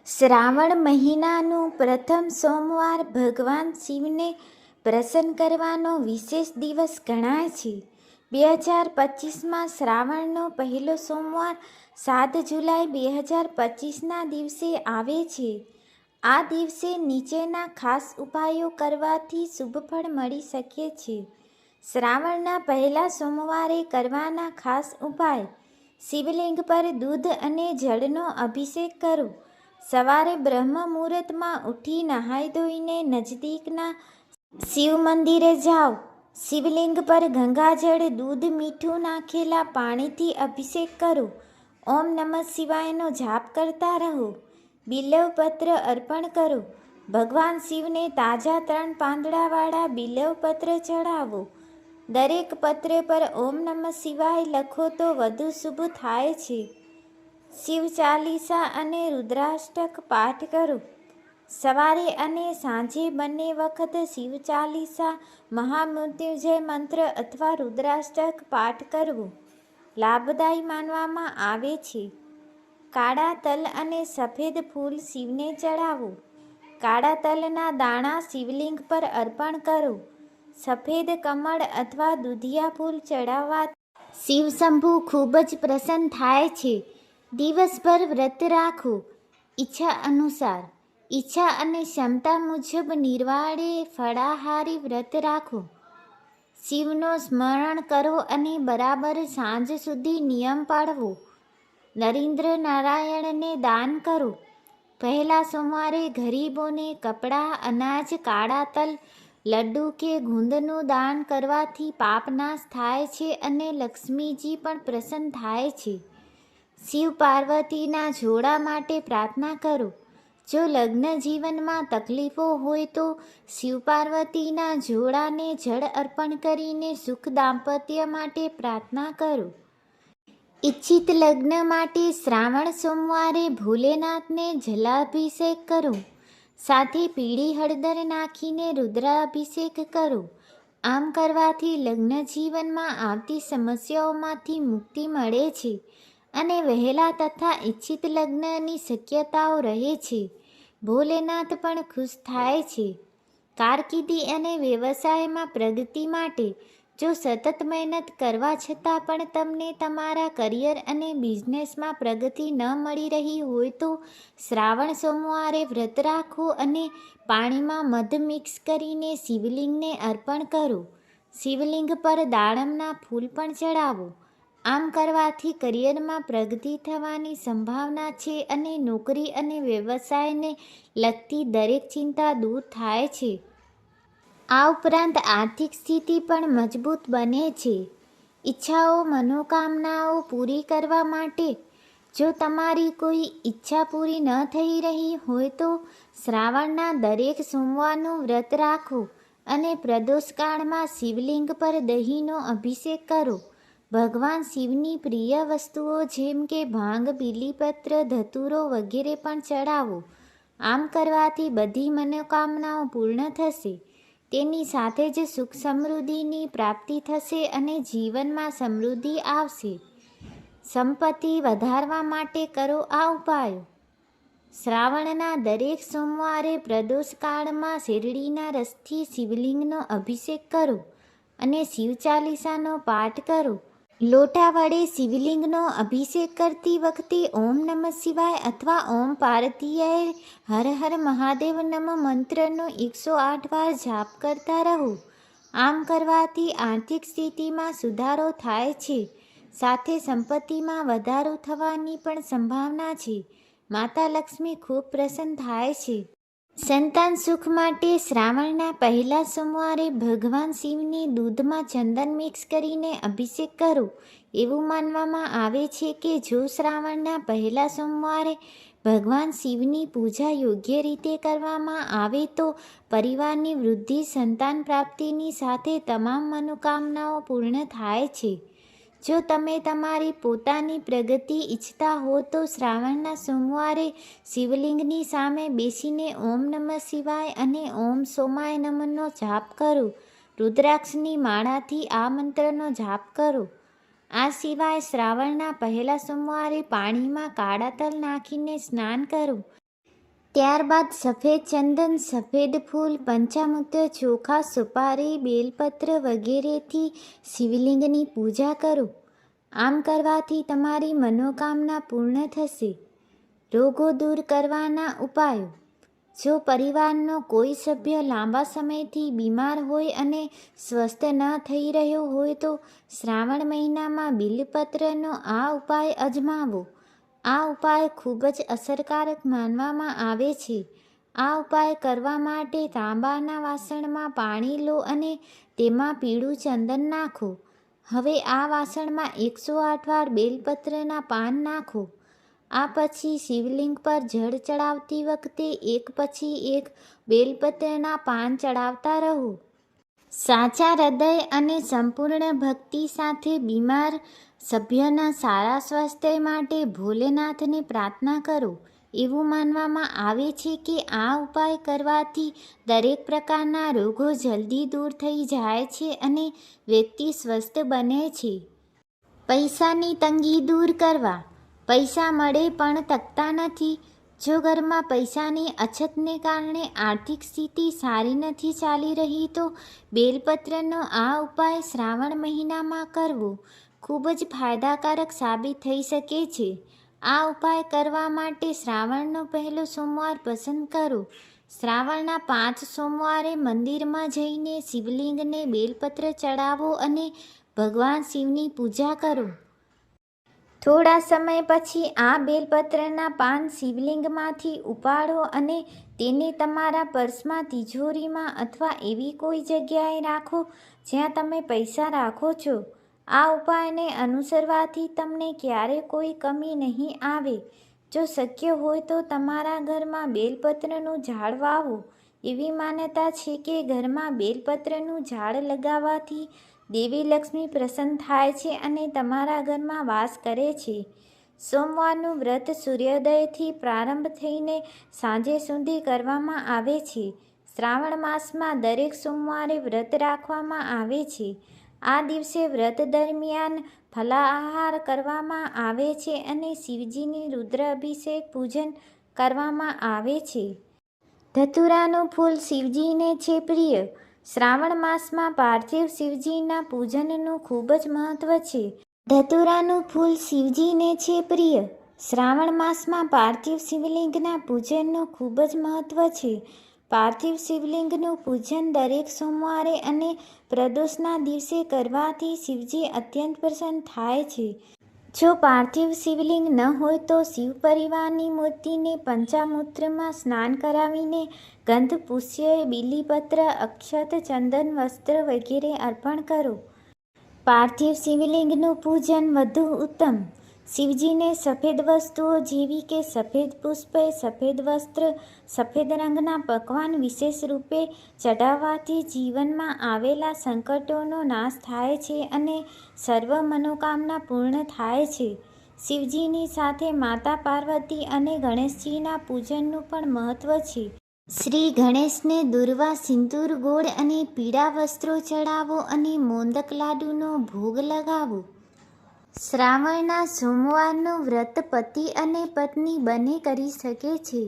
શ્રાવણ મહિનાનું પ્રથમ સોમવાર ભગવાન શિવને પ્રસન્ન કરવાનો વિશેષ દિવસ ગણાય છે. 2025માં શ્રાવણનો પહેલો સોમવાર 7 જુલાઈ 2025ના દિવસે આવે છે. આ દિવસે નીચેના ખાસ ઉપાયો કરવાથી શુભ ફળ મળી શકે છે. શ્રાવણના પહેલા સોમવારે કરવાના ખાસ ઉપાય: શિવલિંગ પર દૂધ અને જળનો અભિષેક કરો. સવારે બ્રહ્મ મુહૂર્તમાં ઉઠી નહાઈ ધોઈને નજીકના શિવ મંદિરે જાઓ. શિવલિંગ પર ગંગાજળ, દૂધ, મીઠું નાખેલા પાણીથી અભિષેક કરો. ઓમ નમઃ શિવાયનો જાપ કરતા રહો. બિલ્વપત્ર અર્પણ કરો. ભગવાન શિવને તાજા 3 પાંદડાવાળા બિલ્વપત્ર ચઢાવો. દરેક પત્ર પર ઓમ નમઃ શિવાય લખો તો વધુ શુભ થાય છે. શિવ ચાલીસા અને રુદ્રાષ્ટક પાઠ કરો. સવારે અને સાંજે બંને વખત શિવ ચાલીસા, મહામૃત્યુંજય મંત્ર અથવા રુદ્રાષ્ટક પાઠ કરવો લાભદાયી માનવામાં આવે છે. કાળા તલ અને સફેદ ફૂલ શિવને ચડાવો. કાળા તલના દાણા શિવલિંગ પર અર્પણ કરો. સફેદ કમળ અથવા દુધિયા ફૂલ ચડાવવાથી શિવ શંભુ ખૂબ જ પ્રસન્ન થાય છે. દિવસભર વ્રત રાખો. ઈચ્છા અનુસાર. ઈચ્છા અને ક્ષમતા મુજબ નિર્વાળે ફળાહારી વ્રત રાખો. શિવનું સ્મરણ કરો અને બરાબર સાંજ સુધી નિયમ પાળવો. નરેન્દ્ર નારાયણને દાન કરો. પહેલા સોમવારે ગરીબોને કપડાં, અનાજ, કાળા તલ, લડ્ડુ કે ગુંદનું દાન કરવાથી પાપ નાશ થાય છે અને લક્ષ્મીજી પણ પ્રસન્ન થાય છે. શિવ પાર્વતીના જોડા માટે પ્રાર્થના કરો. જો લગ્ન જીવનમાં તકલીફો હોય તો શિવ પાર્વતીના જોડાને જળ અર્પણ કરીને સુખ દાંપત્ય માટે પ્રાર્થના કરો. ઈચ્છિત લગ્ન માટે શ્રાવણ સોમવારે ભોલેનાથને જલાભિષેક કરો. સાથે પીળી હળદર નાખીને રુદ્રાભિષેક કરો. આમ કરવાથી લગ્ન જીવનમાં આવતી સમસ્યાઓમાંથી મુક્તિ મળે છે અને વહેલા તથા ઈચ્છિત લગ્નની શક્યતાઓ રહે છે. ભોલેનાથ પણ ખુશ થાય છે. કારકિર્દી અને વ્યવસાયમાં પ્રગતિ માટે જો સતત મહેનત કરવા છતાં પણ તમને તમારા કરિયર અને બિઝનેસમાં પ્રગતિ ન મળી રહી હોય તો શ્રાવણ સોમવારે વ્રત રાખો અને પાણીમાં મધ મિક્સ કરીને શિવલિંગને અર્પણ કરો. શિવલિંગ પર દાડમના ફૂલ પણ ચડાવો. આમ કરવાથી કરિયરમાં પ્રગતિ થવાની સંભાવના છે અને નોકરી અને વ્યવસાયને લગતી દરેક ચિંતા દૂર થાય છે. આ ઉપરાંત આર્થિક સ્થિતિ પણ મજબૂત બને છે. ઈચ્છાઓ, મનોકામનાઓ પૂરી કરવા માટે જો તમારી કોઈ ઈચ્છા પૂરી ન થઈ રહી હોય તો શ્રાવણના દરેક સોમવારનું વ્રત રાખો અને પ્રદોષકાળમાં શિવલિંગ પર દહીંનો અભિષેક કરો. ભગવાન શિવની પ્રિય વસ્તુઓ જેમ કે ભાંગ, બીલીપત્ર, ધતૂરો વગેરે પણ ચડાવો. આમ કરવાથી બધી મનોકામનાઓ પૂર્ણ થશે. તેની સાથે જ સુખ સમૃદ્ધિની પ્રાપ્તિ થશે અને જીવનમાં સમૃદ્ધિ આવશે. સંપત્તિ વધારવા માટે કરો આ ઉપાયો: શ્રાવણના દરેક સોમવારે પ્રદોષકાળમાં શેરડીના રસથી શિવલિંગનો અભિષેક કરો અને શિવ ચાલીસાનો પાઠ કરો. લોટા વડે શિવલિંગનો અભિષેક કરતી વખતે ઓમ નમઃ શિવાય અથવા ઓમ પાર્વતીયાય હર હર મહાદેવ નમઃ મંત્રનો 108 વાર જાપ કરતા રહો. આમ કરવાથી આર્થિક સ્થિતિમાં સુધારો થાય છે. સાથે સંપત્તિમાં વધારો થવાની પણ સંભાવના છે. માતા લક્ષ્મી ખૂબ પ્રસન્ન થાય છે. સંતાન સુખ માટે શ્રાવણના પહેલા સોમવારે ભગવાન શિવને દૂધમાં ચંદન મિક્સ કરીને અભિષેક કરો. એવું માનવામાં આવે છે કે જો શ્રાવણના પહેલા સોમવારે ભગવાન શિવની પૂજા યોગ્ય રીતે કરવામાં આવે તો પરિવારની વૃદ્ધિ, સંતાન પ્રાપ્તિની સાથે તમામ મનોકામનાઓ પૂર્ણ થાય છે. જો તમે તમારી પોતાની પ્રગતિ ઈચ્છતા હો તો શ્રાવણના સોમવારે શિવલિંગની સામે બેસીને ઓમ નમઃ શિવાય અને ઓમ સોમાય નમઃનો જાપ કરો. રુદ્રાક્ષની માળાથી આ મંત્રનો જાપ કરો. આ સિવાય શ્રાવણના પહેલા સોમવારે પાણીમાં કાળા તલ નાખીને સ્નાન કરો. ત્યારબાદ સફેદ ચંદન, સફેદ ફૂલ, પંચામૃત, ચોખા, સુપારી, બેલપત્ર વગેરેથી શિવલિંગની પૂજા કરો. આમ કરવાથી તમારી મનોકામના પૂર્ણ થશે. રોગો દૂર કરવાના ઉપાયો. જો પરિવારનો કોઈ સભ્ય લાંબા સમયથી બીમાર હોય અને સ્વસ્થ ન થઈ રહ્યો હોય તો શ્રાવણ મહિનામાં બિલ્વપત્રનો આ ઉપાય અજમાવો. આ ઉપાય ખૂબ જ અસરકારક માનવામાં આવે છે. આ ઉપાય કરવા માટે તાંબાના વાસણમાં પાણી લો અને તેમાં પીળું ચંદન નાખો. હવે આ વાસણમાં 108 વાર બેલપત્રના પાન નાખો. આ પછી શિવલિંગ પર જળ ચડાવતી વખતે એક પછી એક બેલપત્રના પાન ચડાવતા રહો. સાચા હૃદય અને સંપૂર્ણ ભક્તિ સાથે બીમાર સભ્યના સારા સ્વાસ્થ્ય માટે ભોલેનાથને પ્રાર્થના કરો. એવું માનવામાં આવે છે કે આ ઉપાય કરવાથી દરેક પ્રકારના રોગો જલ્દી દૂર થઈ જાય છે અને વ્યક્તિ સ્વસ્થ બને છે. પૈસાની તંગી દૂર કરવા. પૈસા મળે પણ તકતા નથી. જો ઘરમાં પૈસાની અછતને કારણે આર્થિક સ્થિતિ સારી નથી ચાલી રહી તો બેલપત્રનો આ ઉપાય શ્રાવણ મહિનામાં કરવો ખૂબ જ ફાયદાકારક સાબિત થઈ શકે છે. આ ઉપાય કરવા માટે શ્રાવણનો પહેલો સોમવાર પસંદ કરો. શ્રાવણના 5 સોમવારે મંદિરમાં જઈને શિવલિંગને બેલપત્ર ચડાવો અને ભગવાન શિવની પૂજા કરો. થોડા સમય પછી આ બેલપત્રના પાન શિવલિંગમાંથી ઉપાડો અને તેને તમારા પર્સમાં, તિજોરીમાં અથવા એવી કોઈ જગ્યાએ રાખો જ્યાં તમે પૈસા રાખો છો. આ ઉપાયને અનુસરવાથી તમને ક્યારેય કોઈ કમી નહીં આવે. જો શક્ય હોય તો તમારા ઘરમાં બેલપત્રનું ઝાડ વાવો. એવી માન્યતા છે કે ઘરમાં બેલપત્રનું ઝાડ લગાવવાથી દેવી લક્ષ્મી પ્રસન્ન થાય છે અને તમારા ઘરમાં વાસ કરે છે. સોમવારનું વ્રત સૂર્યોદયથી પ્રારંભ થઈને સાંજે સુધી કરવામાં આવે છે. શ્રાવણ માસમાં દરેક સોમવારે વ્રત રાખવામાં આવે છે. આ દિવસે વ્રત દરમિયાન ફલાહાર કરવામાં આવે છે અને શિવજીની રુદ્ર અભિષેક પૂજન કરવામાં આવે છે. ધતુરાનું ફૂલ શિવજીને છે પ્રિય. શ્રાવણ માસમાં પાર્થિવ શિવજીના પૂજનનું ખૂબ જ મહત્વ છે. ધતુરાનું ફૂલ શિવજીને છે પ્રિય. શ્રાવણ માસમાં પાર્થિવ શિવલિંગના પૂજનનું ખૂબ જ મહત્વ છે. પાર્થિવ શિવલિંગનું પૂજન દરેક સોમવારે અને પ્રદોષના દિવસે કરવાથી શિવજી અત્યંત પ્રસન્ન થાય છે. જો પાર્થિવ શિવલિંગ ન હોય તો શિવ પરિવારની મૂર્તિને પંચામૃતમાં સ્નાન કરાવીને ગંધ, પુષ્ય, બીલીપત્ર, અક્ષત, ચંદન, વસ્ત્ર વગેરે અર્પણ કરો. પાર્થિવ શિવલિંગનું પૂજન વધુ ઉત્તમ. શિવજીને સફેદ વસ્તુઓ જેવી કે સફેદ પુષ્પ, સફેદ વસ્ત્ર, સફેદ રંગના પકવાન વિશેષ રૂપે ચઢાવવાથી જીવનમાં આવેલા સંકટોનો નાશ થાય છે અને સર્વ મનોકામના પૂર્ણ થાય છે. શિવજીની સાથે માતા પાર્વતી અને ગણેશજીના પૂજનનું પણ મહત્વ છે. શ્રી ગણેશને દુર્વા, સિંદૂર, ગોળ અને પીળા વસ્ત્રો ચડાવો અને મોદક લાડુનો ભોગ લગાવો. શ્રાવણના સોમવારનું વ્રત પતિ અને પત્ની બંને કરી શકે છે.